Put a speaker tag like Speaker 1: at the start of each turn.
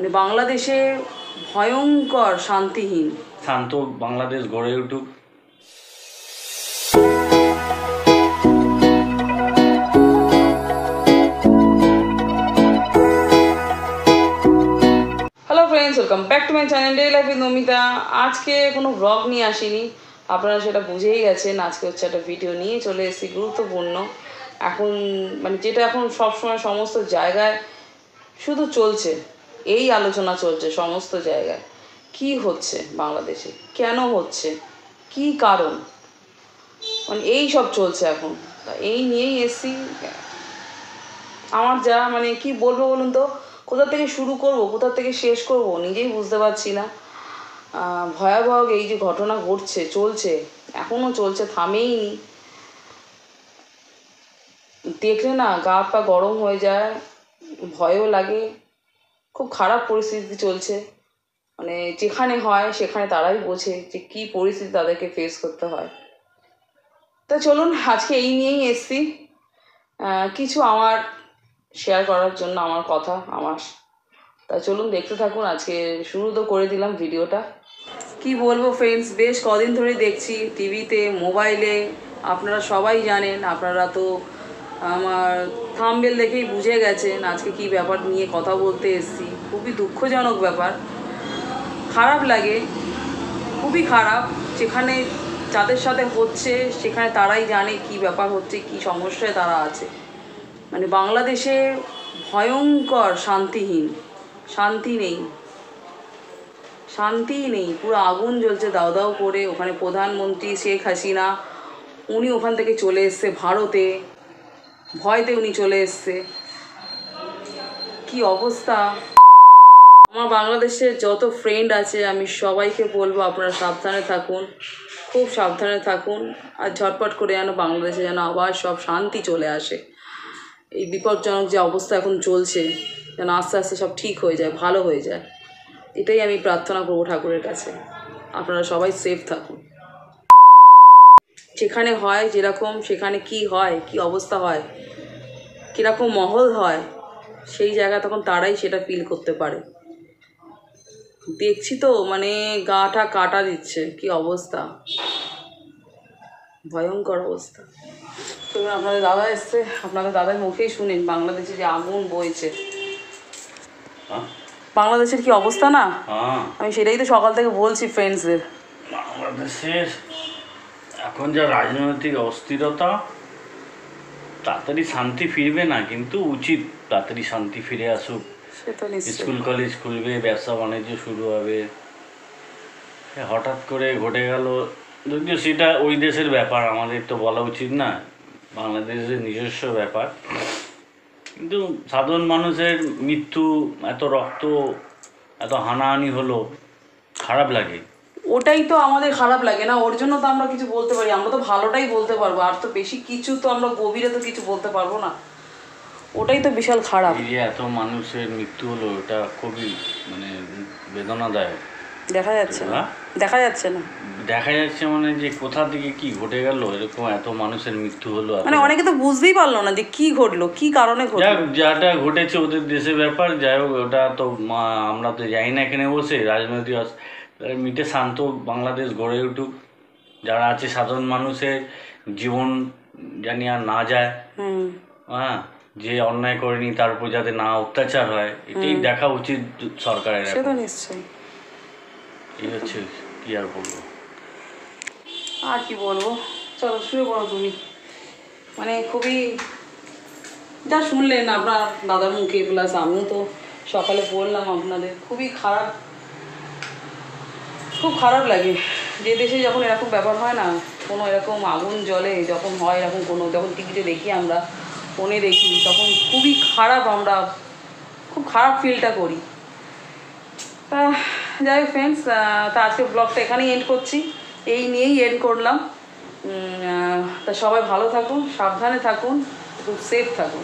Speaker 1: মানে বাংলাদেশে ভয়ঙ্কর শান্তিহীন।
Speaker 2: শান্ত বাংলাদেশ গড়ে উঠুক।
Speaker 1: Hello friends, welcome back to my channel day life with Namita. আজকে কোনো ব্লগ নিয়ে আসিনি, আপনারা সেটা বুঝেই গেছেন। আজকে হচ্ছে একটা ভিডিও নিয়ে চলে এসেছি, গুরুত্বপূর্ণ। এখন মানে যেটা এখন সবসময় সমস্ত জায়গায় শুধু চলছে, এই আলোচনা চলছে সমস্ত জায়গায়। কি হচ্ছে বাংলাদেশে, কেন হচ্ছে, কি কারণ, মানে এই সব চলছে এখন। এই নিয়েই এসছি। আমার যা মানে কি বলবো বলুন তো, কোথা থেকে শুরু করব, কোথা থেকে শেষ করব নিজেই বুঝতে পারছি না। ভয়াবহ এই যে ঘটনা ঘটছে, চলছে, এখনও চলছে, থামেইনি। দেখলে না গা পা গরম হয়ে যায়, ভয়ও লাগে। খুব খারাপ পরিস্থিতি চলছে। মানে যেখানে হয় সেখানে তারাই বোঝে যে কী পরিস্থিতি তাদেরকে ফেস করতে হয়। তা চলুন, আজকে এই নিয়েই এসছি, কিছু আমার শেয়ার করার জন্য, আমার কথা আমার। তা চলুন দেখতে থাকুন। আজকে শুরু তো করে দিলাম ভিডিওটা। কি বলবো ফ্রেন্ডস, বেশ কদিন ধরে দেখছি টিভিতে, মোবাইলে। আপনারা সবাই জানেন, আপনারা তো আমার থাম্বনেল দেখেই বুঝে গেছেন আজকে কি ব্যাপার নিয়ে কথা বলতে এসেছি। খুবই দুঃখজনক ব্যাপার, খারাপ লাগে, খুবই খারাপ। যেখানে যাদের সাথে হচ্ছে সেখানে তারাই জানে কি ব্যাপার হচ্ছে, কি সমস্যায় তারা আছে। মানে বাংলাদেশে ভয়ঙ্কর শান্তিহীন, শান্তি নেই, শান্তিই নেই। পুরো আগুন জ্বলছে দাও দাও করে। ওখানে প্রধানমন্ত্রী শেখ হাসিনা, উনি ওখান থেকে চলে এসছে ভারতে, ভয়তে উনি চলে এসছে। কি অবস্থা! আমার বাংলাদেশের যত ফ্রেন্ড আছে আমি সবাইকে বলবো আপনারা সাবধানে থাকুন, খুব সাবধানে থাকুন। আর ঝটপট করে যেন বাংলাদেশে যেন আবার সব শান্তি চলে আসে। এই বিপজ্জনক যে অবস্থা এখন চলছে যেন আস্তে আস্তে সব ঠিক হয়ে যায়, ভালো হয়ে যায়। এটাই আমি প্রার্থনা করবো ঠাকুরের কাছে। আপনারা সবাই সেফ থাকুন। যেখানে হয় যেরকম, সেখানে কি হয়, কি অবস্থা হয়, কীরকম মহল হয়, সেই জায়গা তখন তারাই সেটা ফিল করতে পারে। দেখছি তো মানে গাটা কাটা দিচ্ছে, কি অবস্থা, ভয়ঙ্কর অবস্থা। তো আপনাদের দাদা এসছে, আপনাদের দাদার মুখেই শুনেন বাংলাদেশে যে আগুন বইছে, বাংলাদেশের কি অবস্থা না। আমি সেটাই তো সকাল থেকে বলছি ফ্রেন্ডসদের।
Speaker 2: বাংলাদেশের এখন যা রাজনৈতিক অস্থিরতা, তাড়াতাড়ি শান্তি ফিরবে না, কিন্তু উচিত তাড়াতাড়ি শান্তি ফিরে আসুক। স্কুল কলেজ খুলবে, ব্যবসা বাণিজ্য শুরু হবে। হঠাৎ করে ঘটে গেল, যদিও সেটা ওই দেশের ব্যাপার, আমাদের তো বলা উচিত না, বাংলাদেশের নিজস্ব ব্যাপার। কিন্তু সাধারণ মানুষের মৃত্যু, এত রক্ত, এত হানাহানি হলো, খারাপ লাগে।
Speaker 1: ওটাই তো আমাদের খারাপ লাগে না, ওর জন্য তো আমরা কিছু বলতে পারি, আমরা তো ভালোটাই বলতে পারবো, আর তো বেশি কিছু তো আমরা গভীরে তো কিছু বলতে পারবো না। ওটাই তো বিশাল খারাপ।
Speaker 2: এই যে এত মানুষের মৃত্যু হলো, এটা খুবই মানে বেদনাদায়ক।
Speaker 1: দেখা যাচ্ছে না, দেখা যাচ্ছে না,
Speaker 2: দেখা যাচ্ছে মানে যে কোথা থেকে কি ঘটে গেল, এরকম এত মানুষের মৃত্যু হলো।
Speaker 1: মানে অনেকে তো বুঝতেই পারলো না যে কি ঘটলো, কি কারণে ঘটলো।
Speaker 2: যাটা ঘটেছে ওদের দেশের ব্যাপার, যাই হোক, ওটা তো আমরা তো যাই না এখানে বসে রাজনৈতিক মিটে শান্ত বাংলাদেশ গড়ে উঠুক। যারা আছে সাধারণ মানুষের জীবন জানি আর না যায়, হ্যাঁ, যে অন্যায় করেনি তার উপর যাতে না অত্যাচার হয়, এটাই দেখা উচিত সরকারের।
Speaker 1: সেটা নিশ্চয়ই।
Speaker 2: এই হচ্ছে, কি আর বলবো,
Speaker 1: আর কি বলবো। চলো শুয়ে পড়ো তুমি। মানে খুবই, যা শুনলেন আপনার দাদার মুখে, প্লাস আমিও তো সকালে বললাম আপনাদের, খুবই খারাপ, খুব খারাপ লাগে। যে দেশে যখন এরকম ব্যাপার হয় না, কোনো এরকম আগুন জ্বলে যখন হয়, এরকম কোনো যখন টিভিতে দেখি, আমরা ফোনে দেখি, তখন খুবই খারাপ, আমরা খুব খারাপ ফিলটা করি। তা যাই হোক ফ্রেন্ডস, তা আজকে ব্লগটা এখানেই এন্ড করছি, এই নিয়েই এন্ড করলাম। তা সবাই ভালো থাকুন, সাবধানে থাকুন, খুব সেফ থাকুন।